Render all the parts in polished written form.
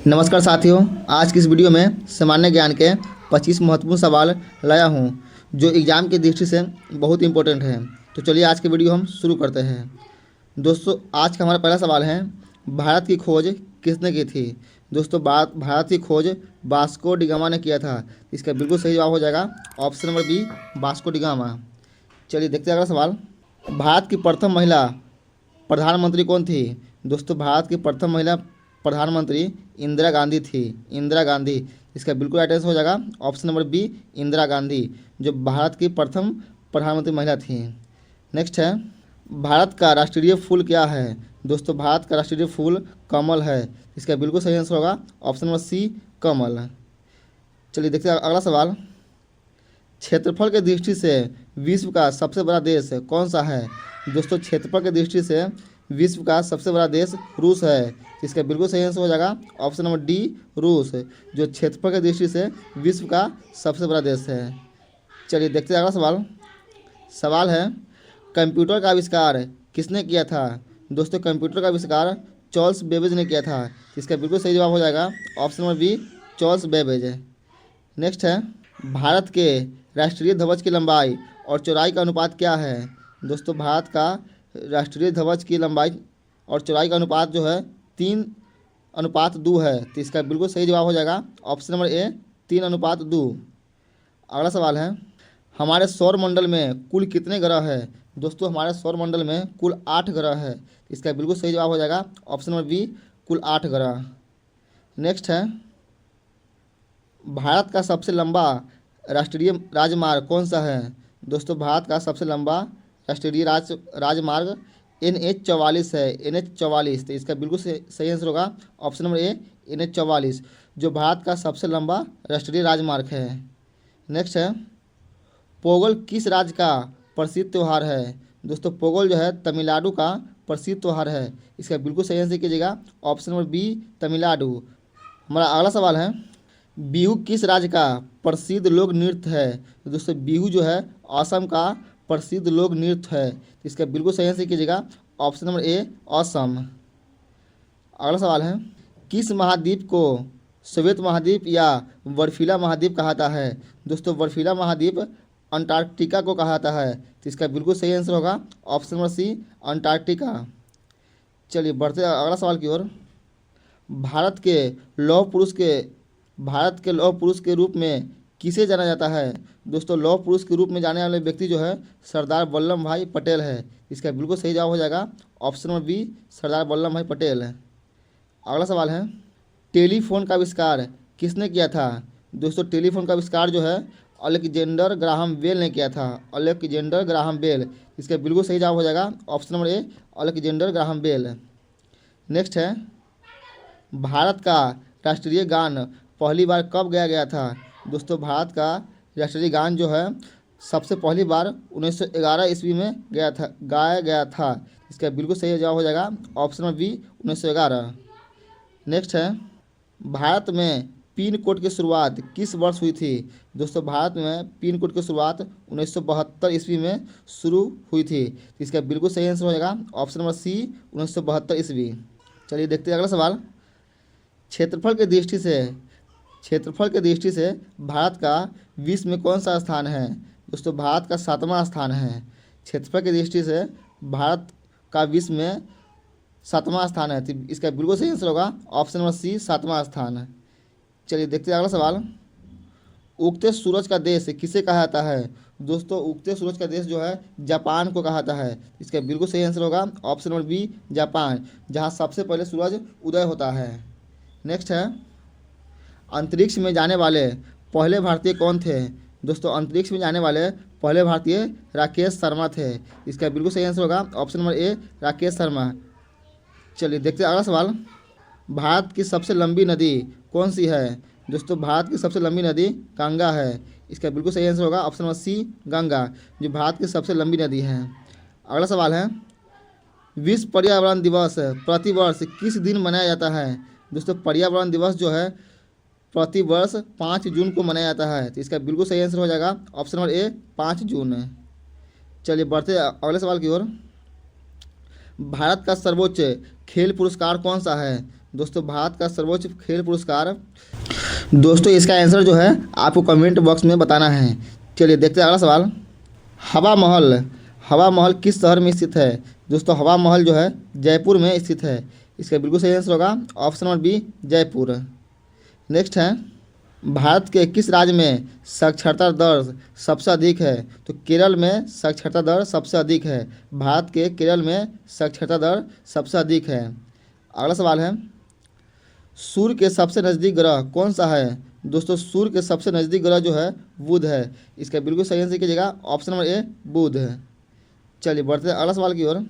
नमस्कार साथियों, आज की इस वीडियो में सामान्य ज्ञान के 25 महत्वपूर्ण सवाल लाया हूं जो एग्ज़ाम की दृष्टि से बहुत इंपॉर्टेंट है। तो चलिए आज की वीडियो हम शुरू करते हैं। दोस्तों, आज का हमारा पहला सवाल है, भारत की खोज किसने की थी? दोस्तों, भारत की खोज वास्को डी गामा ने किया था। इसका बिल्कुल सही जवाब हो जाएगा option number B, Vasco da Gama. चलिए देखते हैं अगला सवाल। भारत की प्रथम महिला प्रधानमंत्री कौन थी? दोस्तों, भारत की प्रथम महिला प्रधानमंत्री इंदिरा गांधी थी। इंदिरा गांधी, इसका बिल्कुल राइट आंसर हो जाएगा option number B, Indira Gandhi, जो भारत की प्रथम प्रधानमंत्री महिला थी। नेक्स्ट है, भारत का राष्ट्रीय फूल क्या है? दोस्तों, भारत का राष्ट्रीय फूल कमल है। इसका बिल्कुल सही आंसर होगा ऑप्शन नंबर सी, कमल। चलिए देखते हैं अगला सवाल। क्षेत्रफल के दृष्टि से विश्व का सबसे बड़ा देश कौन सा है? दोस्तों, क्षेत्रफल की दृष्टि से विश्व का सबसे बड़ा देश रूस है। इसका बिल्कुल सही आंसर हो जाएगा ऑप्शन नंबर डी, रूस, जो क्षेत्रफल की दृष्टि से विश्व का सबसे बड़ा देश है। चलिए देखते हैं अगला सवाल। सवाल है, कंप्यूटर का आविष्कार किसने किया था? दोस्तों, कंप्यूटर का आविष्कार चार्ल्स बेबेज ने किया था। इसका बिल्कुल सही जवाब हो जाएगा option number B, Charles Babbage. Next है, भारत के राष्ट्रीय ध्वज की लंबाई और चौड़ाई का अनुपात क्या है? दोस्तों, भारत का राष्ट्रीय ध्वज की लंबाई और चौड़ाई का अनुपात जो है 3:2 है। तो इसका बिल्कुल सही जवाब हो जाएगा ऑप्शन नंबर ए, 3:2। अगला सवाल है, हमारे सौर मंडल में कुल कितने ग्रह हैं? दोस्तों, हमारे सौर मंडल में कुल 8 ग्रह है। इसका बिल्कुल सही जवाब हो जाएगा ऑप्शन नंबर बी, कुल 8 ग्रह। नेक्स्ट है, भारत का सबसे लंबा राष्ट्रीय राजमार्ग कौन सा है? दोस्तों, भारत का सबसे लंबा राष्ट्रीय राजमार्ग NH 44 है। NH 44, तो इसका बिल्कुल सही आंसर होगा ऑप्शन नंबर ए, NH 44, जो भारत का सबसे लंबा राष्ट्रीय राजमार्ग है। नेक्स्ट है, पोंगल किस राज्य का प्रसिद्ध त्यौहार है? दोस्तों, पोंगल जो है तमिलनाडु का प्रसिद्ध त्यौहार है। इसका बिल्कुल सही आंसर कीजिएगा ऑप्शन नंबर बी, तमिलनाडु। हमारा अगला सवाल है, बिहू किस राज्य का प्रसिद्ध लोक नृत्य है? दोस्तों, बिहू जो है असम का प्रसिद्ध लोक नृत्य है। इसका बिल्कुल सही आंसर कीजिएगा ऑप्शन नंबर ए, असम। अगला सवाल है, किस महाद्वीप को श्वेत महाद्वीप या बर्फीला महाद्वीप कहा जाता है? दोस्तों, बर्फीला महाद्वीप अंटार्कटिका को कहा जाता है। तो इसका बिल्कुल सही आंसर होगा ऑप्शन नंबर सी, अंटार्कटिका। चलिए बढ़ते अगला सवाल की ओर। भारत के लौह पुरुष के भारत के लौह पुरुष के रूप में किसे जाना जाता है? दोस्तों, लौह पुरुष के रूप में जाने वाले व्यक्ति जो है सरदार वल्लभ भाई पटेल है। इसका बिल्कुल सही जवाब हो जाएगा option number B, Sardar Vallabh भाई पटेल है। अगला सवाल है, टेलीफोन का आविष्कार किसने किया था? दोस्तों, टेलीफोन का आविष्कार जो है अलेक्जेंडर ग्राहम बेल ने किया था। अलेक्जेंडर ग्राहम बेल, इसका बिल्कुल सही जवाब हो जाएगा option number A, Alexander Graham Bell. Next है, भारत का राष्ट्रीय गान पहली बार कब गाया गया था? दोस्तों, भारत का राष्ट्रीय गान जो है सबसे पहली बार 1911 ईस्वी में गाया गया था। इसका बिल्कुल सही जवाब हो जाएगा ऑप्शन नंबर बी, 1911। नेक्स्ट है, भारत में पिन कोड की शुरुआत किस वर्ष हुई थी? दोस्तों, भारत में पिन कोड की शुरुआत 1972 ईस्वी में शुरू हुई थी। इसका बिल्कुल सही आंसर हो जाएगा ऑप्शन नंबर सी, 1972 ईस्वी। चलिए देखते हैं अगला सवाल। क्षेत्रफल के दृष्टि से भारत का विश्व में कौन सा स्थान है? दोस्तों, भारत का 7वां स्थान है। क्षेत्रफल की दृष्टि से भारत का विश्व में 7वां स्थान है। तो इसका बिल्कुल सही आंसर होगा ऑप्शन नंबर सी, 7वां स्थान है। चलिए देखते हैं अगला सवाल। उगते सूरज का देश किसे कहा जाता है? दोस्तों, उगते सूरज का देश जो है जापान को कहा जाता है। इसका बिल्कुल सही आंसर होगा ऑप्शन नंबर बी, जापान, जहाँ सबसे पहले सूरज उदय होता है। नेक्स्ट है, अंतरिक्ष में जाने वाले पहले भारतीय कौन थे? दोस्तों, अंतरिक्ष में जाने वाले पहले भारतीय राकेश शर्मा थे। इसका बिल्कुल सही आंसर होगा ऑप्शन नंबर ए, राकेश शर्मा। चलिए देखते हैं अगला सवाल। भारत की सबसे लंबी नदी कौन सी है? दोस्तों, भारत की सबसे लंबी नदी गंगा है। इसका बिल्कुल सही आंसर होगा ऑप्शन नंबर सी, गंगा, जो भारत की सबसे लंबी नदी है। अगला सवाल है, विश्व पर्यावरण दिवस प्रतिवर्ष किस दिन मनाया जाता है? दोस्तों, पर्यावरण दिवस जो है प्रतिवर्ष 5 जून को मनाया जाता है। तो इसका बिल्कुल सही आंसर हो जाएगा ऑप्शन नंबर ए, 5 जून। चलिए बढ़ते अगले सवाल की ओर। भारत का सर्वोच्च खेल पुरस्कार कौन सा है? दोस्तों भारत का सर्वोच्च खेल पुरस्कार। दोस्तों इसका आंसर जो है आपको कमेंट बॉक्स में बताना है। चलिए देखते हैं अगला सवाल। हवा महल, हवा महल किस शहर में स्थित है? दोस्तों हवा महल जो है जयपुर में स्थित है। इसका बिल्कुल सही आंसर होगा option number B, Jaipur. Next है, भारत के किस राज्य में साक्षरता दर सबसे अधिक है? तो केरल में साक्षरता दर सबसे अधिक है। भारत के केरल में साक्षरता दर सबसे अधिक है। अगला सवाल है, सूर्य के सबसे नज़दीक ग्रह कौन सा है? दोस्तों सूर्य के सबसे नज़दीक ग्रह जो है बुध है। इसका बिल्कुल सही आंसर कीजिएगा ऑप्शन नंबर ए, बुध है। चलिए बढ़ते हैं अगला सवाल की ओर।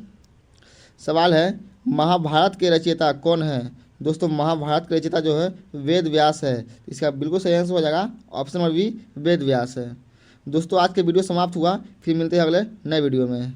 सवाल है, महाभारत के रचयिता कौन है? दोस्तों महाभारत के रचयिता जो है वेद व्यास है। इसका बिल्कुल सही आंसर हो जाएगा option number B, Ved Vyas है। दोस्तों आज के वीडियो समाप्त हुआ, फिर मिलते हैं अगले नए वीडियो में।